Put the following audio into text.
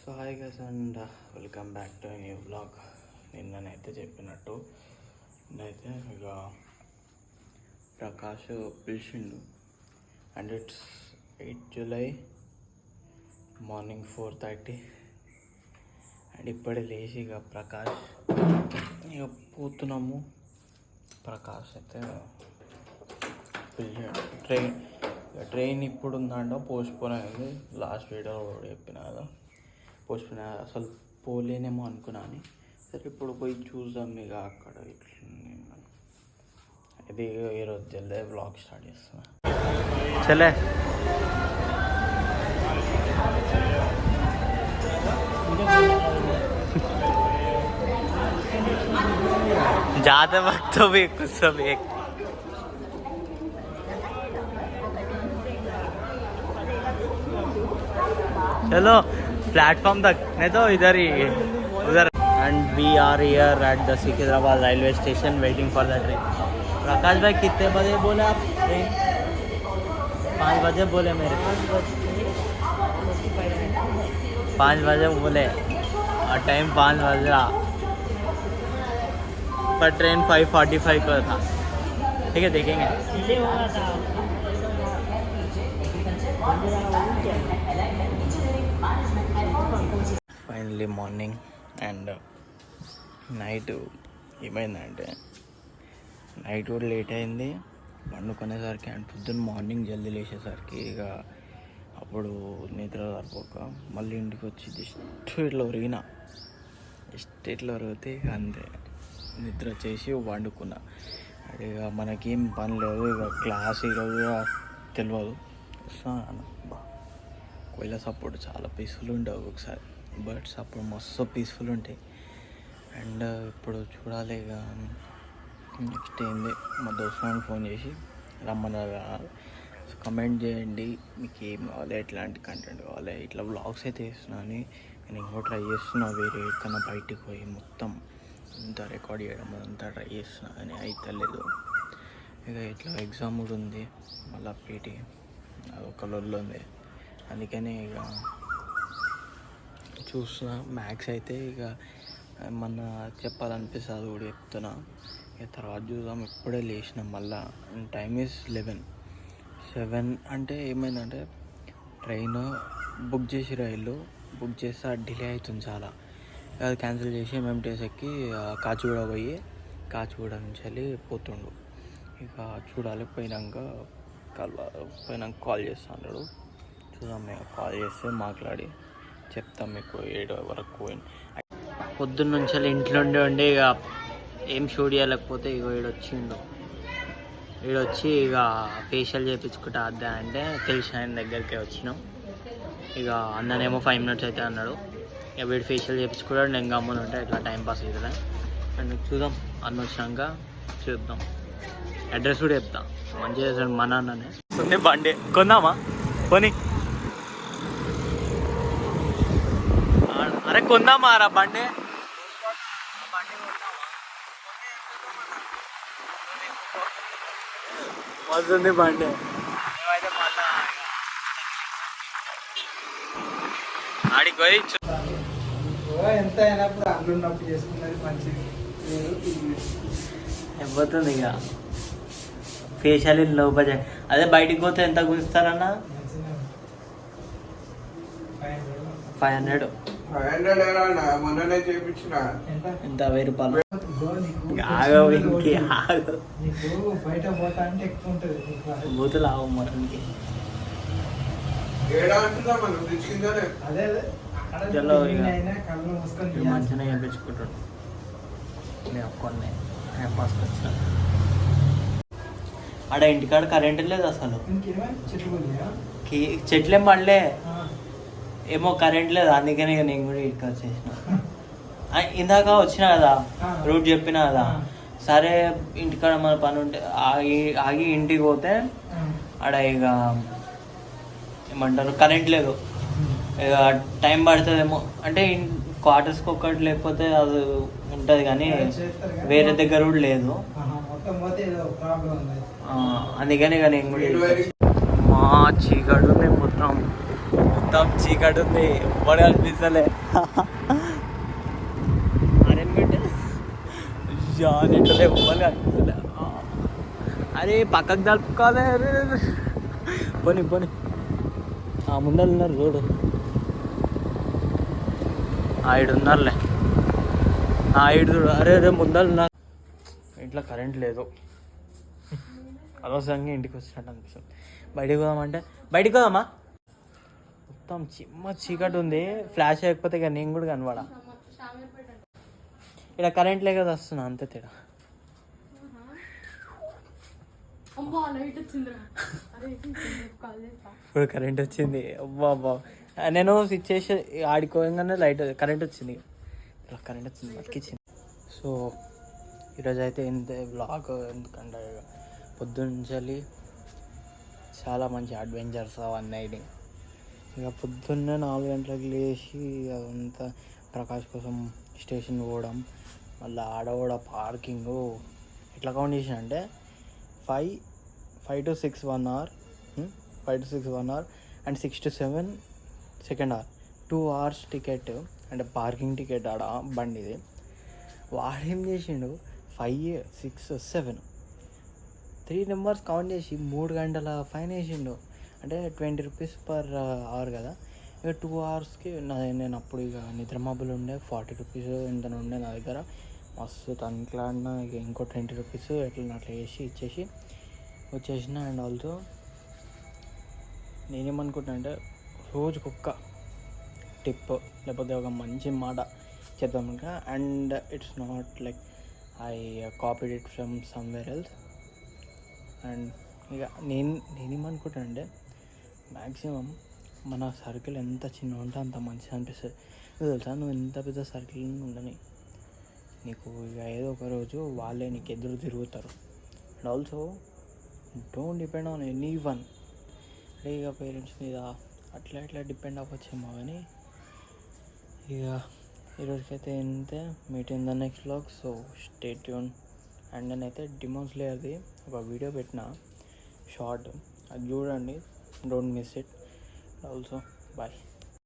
So hi guys and welcome back to new blog. నిన్ననైతే చెప్పినట్టు నేనైతే ఇక ప్రకాష్ పిలిచిండు and it's 8 July morning 4:30 and ఇప్పుడే లేచి ఇక ప్రకాష్ ఇక పోతున్నాము. ప్రకాష్ అయితే పిలిచాడు. ట్రైన్ ఇప్పుడు ఉందంట, పోస్ట్పోన్ అయింది. లాస్ట్ వీడియో చెప్పిన కదా, పోస్ట్పోన్ అసలు పోలేనేమో అనుకున్నాను. సరే ఇప్పుడు పోయి చూద్దాం ఇక అక్కడ ఇట్లా. ఇది ఈరోజు జల్దీ బ్లాగ్ స్టార్ట్ చేస్తున్నా. చలే ज़्यादा वक्त तो भी कुछ सब एक चलो प्लेटफॉर्म तक, नहीं तो इधर ही उधर. And we are here at the Secunderabad railway station waiting for the train. Prakash भाई कितने बजे बोले आप ट्रेन? 5 बजे बोले मेरे. 5 बजे बोले और टाइम 5 बजा, पर ट्रेन 5:45 का था. ठीक है, देखेंगे. ఫైనలీ మార్నింగ్ అండ్ నైట్ ఏమైందంటే నైట్ కూడా లేట్ అయింది పండుకునేసరికి. అండ్ పొద్దున్న మార్నింగ్ జల్దీ లేచేసరికి ఇక అప్పుడు నిద్ర సరిపోక మళ్ళీ ఇంటికి వచ్చి జస్ట్ ఇట్లా ఒరిగితే ఇక అంతే నిద్ర చేసి వండుకున్నా. ఇక మనకేం పని లేదు, ఇక క్లాస్ ఈరోజు తెలియదు. కోయిల సపోర్ట్ చాలా పీస్ఫుల్ ఉంటాయి ఒక్కొక్కసారి, బర్డ్స్ అప్పుడు మస్తు పీస్ఫుల్ ఉంటాయి. అండ్ ఇప్పుడు చూడాలి ఇక నెక్స్ట్ ఏంది. మా దోస్తుని ఫోన్ చేసి రమ్మన్నారు. కమెంట్ చేయండి మీకు ఏం కావాలి, ఎట్లాంటి కంటెంట్ కావాలి. ఇట్లా వ్లాగ్స్ అయితే వేస్తున్నాను. నేను ఇంకో ట్రై చేస్తున్నా, వేరే ఎక్కడన్నా బయటికి పోయి మొత్తం అంతా రికార్డ్ చేయడం అదంతా ట్రై చేస్తున్నా కానీ అయితే లేదు. ఇక ఇట్లా ఎగ్జామ్ కూడా ఉంది, మళ్ళీ పీటీ అదొక లొల్లు ఉంది. అందుకని ఇక చూస్తున్నా. మ్యాథ్స్ అయితే ఇక ఏమన్నా చెప్పాలనిపిస్తే అది కూడా చెప్తున్నా. ఇక తర్వాత చూద్దాం. ఇప్పుడే లేచినాం. మళ్ళీ టైం ఈజ్ 11 అంటే ఏమైందంటే ట్రైన్ బుక్ చేసి రైలు బుక్ చేస్తే డిలే అవుతుంది చాలా. అది క్యాన్సిల్ చేసి ఎంఎంటీఎస్ ఎక్కి కాచిగూడ పోయి కాచిగూడ నుంచి వెళ్ళి పోతుండు. ఇక చూడాలి. పోయినాక కాల్ చేస్తా అన్నాడు. చూద్దాం. మేము కాల్ చేస్తే మాట్లాడి చెప్తాం మీకు 7 వరకు పోయింది. పొద్దున్న నుంచి ఇంట్లో ఉండి ఇక ఏం షూట్ చేయలేకపోతే ఇక వీడొచ్చి ఇక ఫేషియల్ చేయించుకుంటా అద్దా అంటే తెలిసిన ఆయన దగ్గరికి వచ్చినాం. ఇక అన్ననేమో 5 మినిట్స్ అయితే అన్నాడు. ఇక వీడు ఫేషియల్ చేయించుకుంటాడు, నేను గమ్మున ఉంటే ఇట్లా టైంపాస్ అవుతుంది. అండ్ చూద్దాం, అన్న వచ్చినాక చూద్దాం. అడ్రస్ కూడా చెప్తా. మంచిగా చేస్తాడు మా నాన్ననే. కొన్ని బండి కొందామా? కొని అరే కొందామా రా బండి వస్తుంది బండి. ఆడికి పోయి ఎంత అయినప్పుడు అల్లున్నప్పుడు చేసుకున్నది మంచిది. అయిపోతుంది ఇక ఫేషియల్ లోపల. అదే బయటికి పోతే ఎంత గుంచుతారన్నా? 500. ఎంత 1000 రూపాయలు. బయట పోతా అంటే ఎక్కువ ఉంటుంది. బూతులు ఆవు మటన్కి. అదే మంచిగా చేయించుకుంటాడు. నేను ఒక్కనే టైంపాస్కి వచ్చిన. ఆడ ఇంటికాడ కరెంట్ లేదు అసలు. చెట్లేం పడలే ఏమో, కరెంట్ లేదు. అందుకని ఇక నేను కూడా ఇంటికి వచ్చేసిన. ఇందాక వచ్చిన కదా, రూట్ చెప్పిన కదా. సరే ఇంటికాడ మన పని ఉంటే ఆగి ఇంటికి పోతే ఆడ ఇక ఏమంటారు కరెంట్ లేదు. ఇక టైం పడుతుందేమో అంటే క్వార్టర్స్కి ఒక్కటి లేకపోతే అది ఉంటుంది కానీ వేరే దగ్గర కూడా లేదు. అందుకని ఇక నేను కూడా మా చీకటి మొత్తం మొత్తం చీకటి ఉంది ఎవ్వడు కనిపిస్తలే అరేంజ్మెంట్ నెట్లో ఎవ్వరు కనిపిస్తలే అరే పక్కకు జరుపుకోవాలి పోనీ పోనీ ముందర ఉన్నారు చూడు ఈడు ఉన్నారులే ఈడు చూడు అరే అరే ముందర ఉన్నారు ఇంట్లో కరెంట్ లేదు అనవసరంగా ఇంటికి వచ్చినట్టు అనిపిస్తుంది బయటికి పోదామంటే బయటికి పోదామా మొత్తం చీకటి ఉంది ఫ్లాష్ అయిపోతే ఇక నేను కూడా కనబడా ఇక్కడ కరెంట్ లేక వస్తున్నా అంతే తేడా ఇప్పుడు కరెంట్ వచ్చింది అబ్బా అబ్బా నేను స్విచ్ చేసి ఆడుకోగానే లైట్ కరెంట్ వచ్చింది ఇలా కరెంట్ వచ్చింది బతికిచ్చింది సో ఈరోజు అయితే ఇంత వ్లాగ్ ఎందుకంటే పొద్దున్నుంచి చాలా మంచి అడ్వెంచర్స్ అవన్నీ ఇక పొద్దున్నే 4 గంటలకు లేచి అదంతా ప్రకాష్ కోసం స్టేషన్ పోవడం మళ్ళీ ఆడ కూడా పార్కింగ్ ఎట్లా కౌంట్ చేసిన అంటే 5 to 6 1 hour 5 to 6 1 hour and 6 to 7 second hour 2 hours ticket అంటే పార్కింగ్ టికెట్ ఆడ బండిది వాడేం చేసిండు 5 6 7 3 నెంబర్స్ కౌంట్ చేసి 3 గంటల ఫైన్ వేసిండు అంటే 20 రూపీస్ పర్ అవర్ కదా ఇక 2 hours నేను అప్పుడు ఇక నిద్రమబ్బులు ఉండే 40 రూపీస్ ఎంత ఉండే నా దగ్గర మస్తు తనట్లాడినా ఇక ఇంకో 20 రూపీస్ ఎట్లా అట్లా వేసి ఇచ్చేసి వచ్చేసిన అండ్ ఆల్సో నేనేమనుకుంటున్నా అంటే రోజుకొక్క టిప్ లేకపోతే ఒక మంచి మాట చెప్తాం ఇంకా and it's not like I copied it from somewhere else and ఇక నేనేమనుకుంటాను అంటే మ్యాక్సిమం మన సర్కిల్ ఎంత చిన్న ఉంటే అంత మంచిగా అనిపిస్తుంది తెలుసా నువ్వు ఎంత పెద్ద సర్కిల్ ఉండని నీకు ఇక ఏదో ఒక రోజు వాళ్ళే నీకు ఎదురు తిరుగుతారు and also don't depend on any one అంటే ఇక పేరెంట్స్ మీద అట్లా ఇట్లా డిపెండ్ అవ్వచ్చేమో కానీ ఇక ఈరోజుకైతే ఏంటంటే meet in the next vlog so stay tune and నేనైతే డిమోన్ స్లేయర్ది ఒక వీడియో పెట్టిన షార్ట్ అది చూడండి don't miss it also bye